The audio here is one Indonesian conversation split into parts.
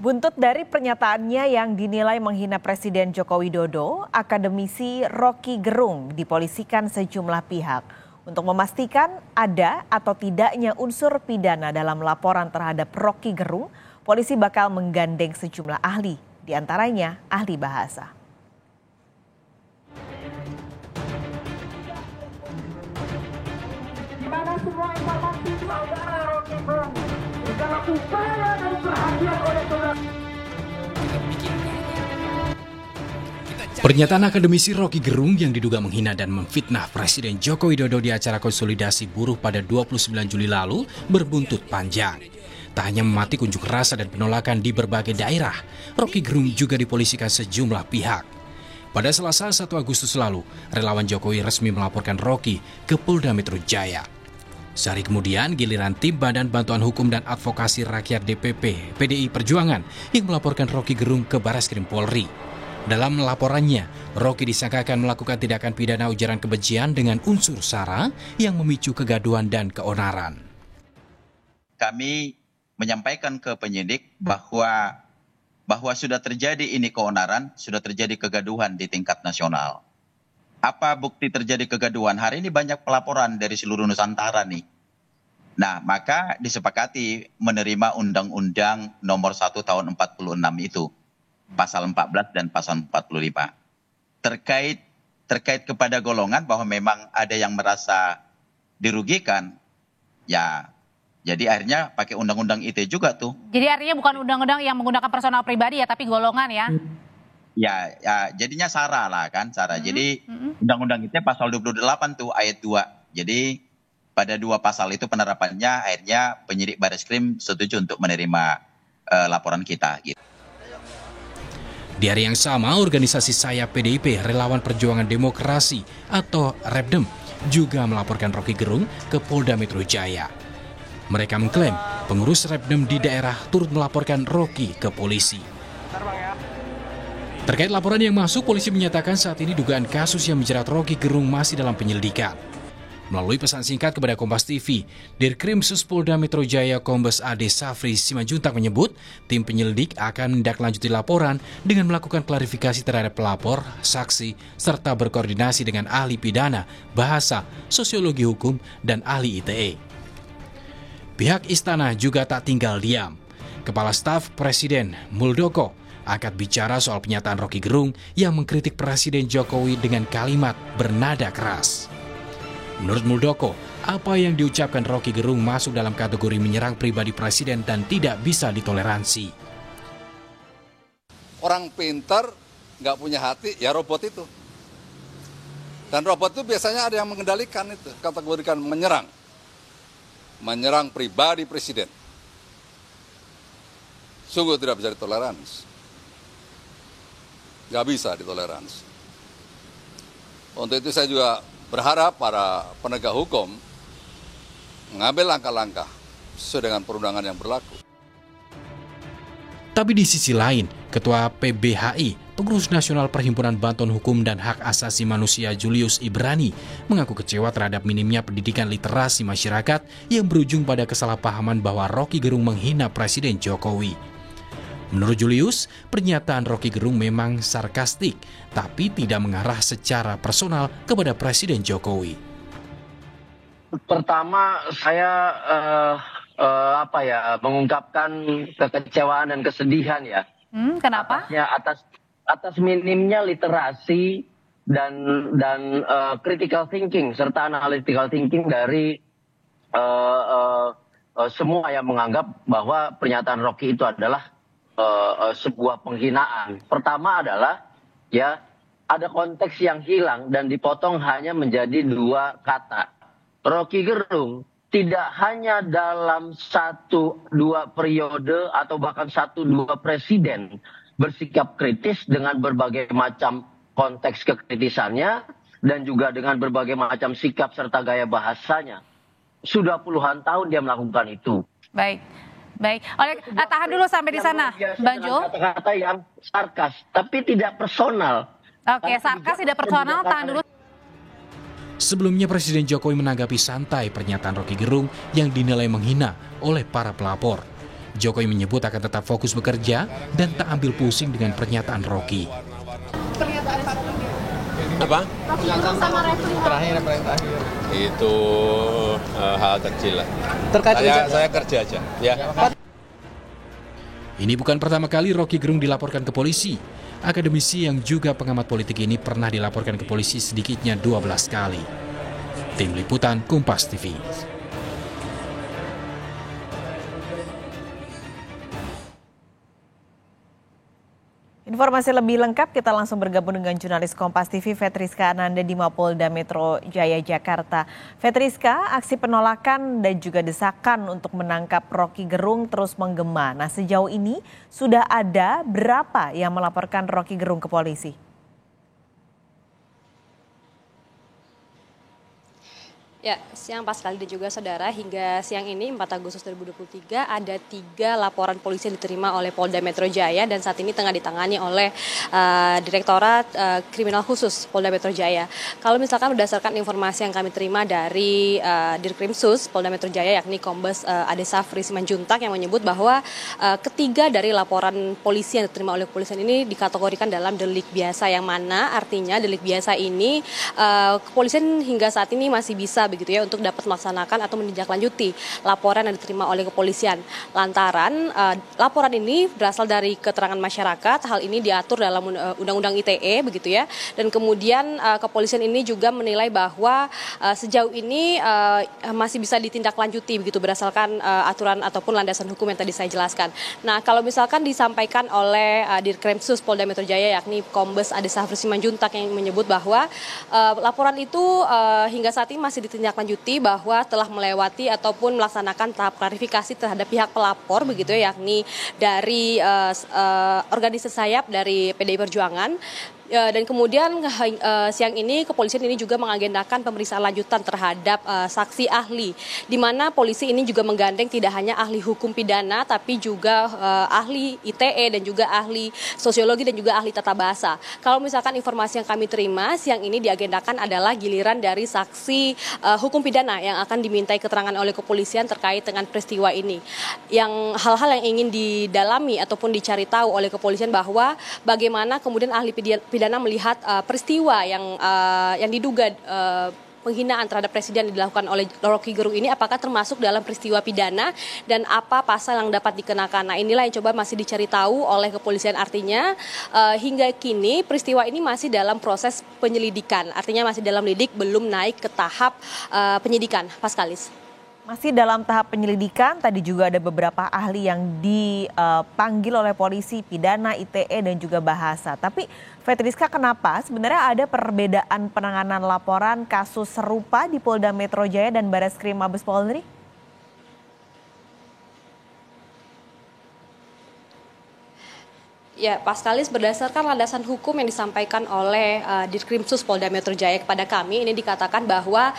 Buntut dari pernyataannya yang dinilai menghina Presiden Joko Widodo, akademisi Rocky Gerung dipolisikan sejumlah pihak untuk memastikan ada atau tidaknya unsur pidana dalam laporan terhadap Rocky Gerung. Polisi bakal menggandeng sejumlah ahli, diantaranya ahli bahasa. Di mana semua informasi saudara Rocky Gerung dalam upaya dan perhatian oleh saudara. Pernyataan akademisi Rocky Gerung yang diduga menghina dan memfitnah Presiden Joko Widodo di acara konsolidasi buruh pada 29 Juli lalu berbuntut panjang. Tak hanya memati unjuk rasa dan penolakan di berbagai daerah, Rocky Gerung juga dipolisikan sejumlah pihak. Pada Selasa 1 Agustus lalu, relawan Jokowi resmi melaporkan Rocky ke Polda Metro Jaya. Sehari kemudian, giliran tim Badan Bantuan Hukum dan Advokasi Rakyat DPP PDI Perjuangan yang melaporkan Rocky Gerung ke Barreskrim Polri. Dalam laporannya, Rocky disangkakan melakukan tindakan pidana ujaran kebencian dengan unsur sara yang memicu kegaduhan dan keonaran. Kami menyampaikan ke penyidik bahwa sudah terjadi ini keonaran, sudah terjadi kegaduhan di tingkat nasional. Apa bukti terjadi kegaduhan? Hari ini banyak pelaporan dari seluruh Nusantara nih. Nah, maka disepakati menerima Undang-Undang Nomor 1 Tahun 46 itu, Pasal 14 dan Pasal 45. Terkait kepada golongan bahwa memang ada yang merasa dirugikan, ya jadi akhirnya pakai Undang-Undang ITE juga tuh. Jadi artinya bukan undang-undang yang menggunakan personal pribadi ya, tapi golongan ya? Ya, jadinya SARA lah kan, SARA. Jadi Undang-Undang ITE pasal 28 tuh ayat 2. Jadi pada dua pasal itu penerapannya akhirnya penyidik Barreskrim setuju untuk menerima laporan kita gitu. Di hari yang sama, organisasi sayap PDIP Relawan Perjuangan Demokrasi atau REPDEM juga melaporkan Rocky Gerung ke Polda Metro Jaya. Mereka mengklaim pengurus REPDEM di daerah turut melaporkan Rocky ke polisi. Terkait laporan yang masuk, polisi menyatakan saat ini dugaan kasus yang menjerat Rocky Gerung masih dalam penyelidikan. Melalui pesan singkat kepada Kompas TV, Dirkrimsus Polda Metro Jaya Kombes Ade Safri Simanjuntak menyebut tim penyelidik akan menindaklanjuti laporan dengan melakukan klarifikasi terhadap pelapor, saksi, serta berkoordinasi dengan ahli pidana, bahasa, sosiologi hukum, dan ahli ITE. Pihak istana juga tak tinggal diam. Kepala Staf Presiden Muldoko angkat bicara soal pernyataan Rocky Gerung yang mengkritik Presiden Jokowi dengan kalimat bernada keras. Menurut Muldoko, apa yang diucapkan Rocky Gerung masuk dalam kategori menyerang pribadi Presiden dan tidak bisa ditoleransi. Orang pintar, nggak punya hati, ya robot itu. Dan robot itu biasanya ada yang mengendalikan itu, kategorikan menyerang. Menyerang pribadi Presiden. Sungguh tidak bisa ditoleransi. Nggak bisa ditoleransi. Untuk itu saya juga berharap para penegak hukum mengambil langkah-langkah sesuai dengan perundangan yang berlaku. Tapi di sisi lain, Ketua PBHI, Pengurus Nasional Perhimpunan Bantuan Hukum dan Hak Asasi Manusia Julius Ibrani, mengaku kecewa terhadap minimnya pendidikan literasi masyarakat yang berujung pada kesalahpahaman bahwa Rocky Gerung menghina Presiden Jokowi. Menurut Julius, pernyataan Rocky Gerung memang sarkastik, tapi tidak mengarah secara personal kepada Presiden Jokowi. Pertama, saya mengungkapkan kekecewaan dan kesedihan ya. Kenapa? Atas minimnya literasi dan critical thinking serta analytical thinking dari semua yang menganggap bahwa pernyataan Rocky itu adalah sebuah penghinaan. Pertama adalah ya ada konteks yang hilang dan dipotong hanya menjadi dua kata. Rocky Gerung tidak hanya dalam 1-2 periode atau bahkan 1-2 presiden bersikap kritis dengan berbagai macam konteks kekritisannya dan juga dengan berbagai macam sikap serta gaya bahasanya. Sudah puluhan tahun dia melakukan itu. Baik. Tahan dulu sampai di sana, Bang Jo. Kata-kata yang sarkas, tapi tidak personal. Oke, sarkas tidak personal, tahan dulu. Sebelumnya Presiden Jokowi menanggapi santai pernyataan Rocky Gerung yang dinilai menghina oleh para pelapor. Jokowi menyebut akan tetap fokus bekerja dan tak ambil pusing dengan pernyataan Rocky. Apa? Terakhir. Itu hal kecil lah. Saya kerja aja. Ya. Ini bukan pertama kali Rocky Gerung dilaporkan ke polisi. Akademisi yang juga pengamat politik ini pernah dilaporkan ke polisi sedikitnya 12 kali. Tim Liputan Kompas TV. Informasi lebih lengkap kita langsung bergabung dengan jurnalis Kompas TV Fetriska Ananda di Mapolda Metro Jaya Jakarta. Fetriska, aksi penolakan dan juga desakan untuk menangkap Rocky Gerung terus menggema. Nah, sejauh ini sudah ada berapa yang melaporkan Rocky Gerung ke polisi? Ya, siang Pascal dan juga saudara, hingga siang ini 4 Agustus 2023 ada 3 laporan polisi yang diterima oleh Polda Metro Jaya dan saat ini tengah ditangani oleh Direktorat Kriminal Khusus Polda Metro Jaya. Kalau misalkan berdasarkan informasi yang kami terima dari Dirkrimsus Polda Metro Jaya yakni Kombes Ade Safri Simanjuntak yang menyebut bahwa ketiga dari laporan polisi yang diterima oleh kepolisian ini dikategorikan dalam delik biasa, yang mana artinya delik biasa ini kepolisian hingga saat ini masih bisa begitu ya untuk dapat melaksanakan atau menindaklanjuti laporan yang diterima oleh kepolisian. Lantaran laporan ini berasal dari keterangan masyarakat, hal ini diatur dalam Undang-Undang ITE begitu ya. Dan kemudian kepolisian ini juga menilai bahwa sejauh ini masih bisa ditindaklanjuti begitu berdasarkan aturan ataupun landasan hukum yang tadi saya jelaskan. Nah, kalau misalkan disampaikan oleh Dirkrimsus Polda Metro Jaya yakni Kombes Ade Safri Simanjuntak yang menyebut bahwa laporan itu hingga saat ini masih ditindaklanjuti bahwa telah melewati ataupun melaksanakan tahap klarifikasi terhadap pihak pelapor begitu ya, yakni dari organisasi sayap dari PDI Perjuangan. Dan kemudian siang ini kepolisian ini juga mengagendakan pemeriksaan lanjutan terhadap saksi ahli, di mana polisi ini juga menggandeng tidak hanya ahli hukum pidana tapi juga ahli ITE dan juga ahli sosiologi dan juga ahli tata bahasa. Kalau misalkan informasi yang kami terima siang ini diagendakan adalah giliran dari saksi hukum pidana yang akan dimintai keterangan oleh kepolisian terkait dengan peristiwa ini. Yang hal-hal yang ingin didalami ataupun dicari tahu oleh kepolisian bahwa bagaimana kemudian ahli pidana melihat peristiwa yang diduga penghinaan terhadap presiden yang dilakukan oleh Rocky Gerung ini apakah termasuk dalam peristiwa pidana dan apa pasal yang dapat dikenakan. Nah, inilah yang coba masih dicari tahu oleh kepolisian, artinya hingga kini peristiwa ini masih dalam proses penyelidikan, artinya masih dalam lidik, belum naik ke tahap penyidikan. Paskalis. Masih dalam tahap penyelidikan, tadi juga ada beberapa ahli yang dipanggil oleh polisi, pidana, ITE, dan juga bahasa. Tapi Fetriska, kenapa sebenarnya ada perbedaan penanganan laporan kasus serupa di Polda Metro Jaya dan Barreskrim Mabes Polri? Ya, Paskalis, berdasarkan landasan hukum yang disampaikan oleh Dirkrimsus Polda Metro Jaya kepada kami, ini dikatakan bahwa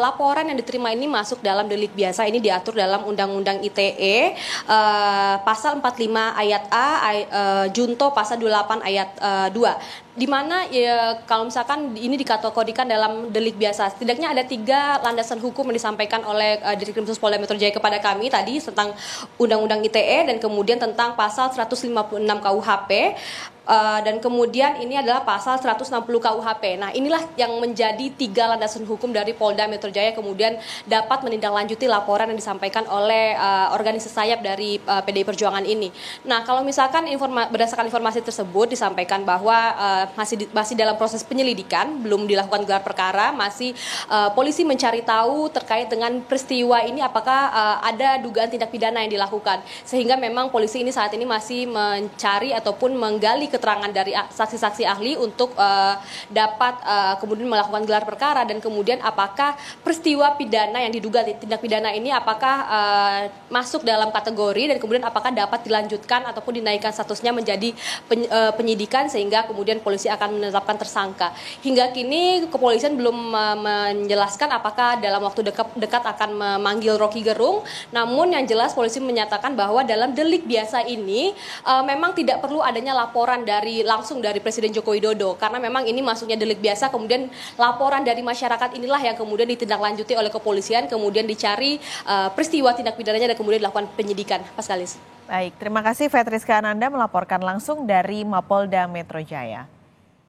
laporan yang diterima ini masuk dalam delik biasa, ini diatur dalam Undang-Undang ITE, pasal 45 ayat A, junto pasal 28 ayat 2. Di mana ya, kalau misalkan ini dikategorikan dalam delik biasa, setidaknya ada 3 landasan hukum yang disampaikan oleh Dirkrimsus Polda Metro Jaya kepada kami tadi tentang Undang-Undang ITE dan kemudian tentang pasal 156 KUHP. Dan kemudian ini adalah pasal 160 KUHP. Nah, inilah yang menjadi 3 landasan hukum dari Polda Metro Jaya kemudian dapat menindaklanjuti laporan yang disampaikan oleh organisasi sayap dari PDI Perjuangan ini. Nah, kalau misalkan berdasarkan informasi tersebut disampaikan bahwa masih dalam proses penyelidikan, belum dilakukan gelar perkara, masih polisi mencari tahu terkait dengan peristiwa ini apakah ada dugaan tindak pidana yang dilakukan. Sehingga memang polisi ini saat ini masih mencari ataupun menggali keterangan dari saksi-saksi ahli untuk dapat kemudian melakukan gelar perkara dan kemudian apakah peristiwa pidana yang diduga tindak pidana ini apakah masuk dalam kategori dan kemudian apakah dapat dilanjutkan ataupun dinaikkan statusnya menjadi penyidikan sehingga kemudian polisi akan menetapkan tersangka. Hingga kini kepolisian belum menjelaskan apakah dalam waktu dekat akan memanggil Rocky Gerung, namun yang jelas polisi menyatakan bahwa dalam delik biasa ini memang tidak perlu adanya laporan langsung dari Presiden Joko Widodo, karena memang ini masuknya delik biasa, kemudian laporan dari masyarakat inilah yang kemudian ditindaklanjuti oleh kepolisian, kemudian dicari peristiwa tindak pidananya dan kemudian dilakukan penyidikan. Paskalis. Baik, terima kasih Fetriska Ananda melaporkan langsung dari Mapolda Metro Jaya.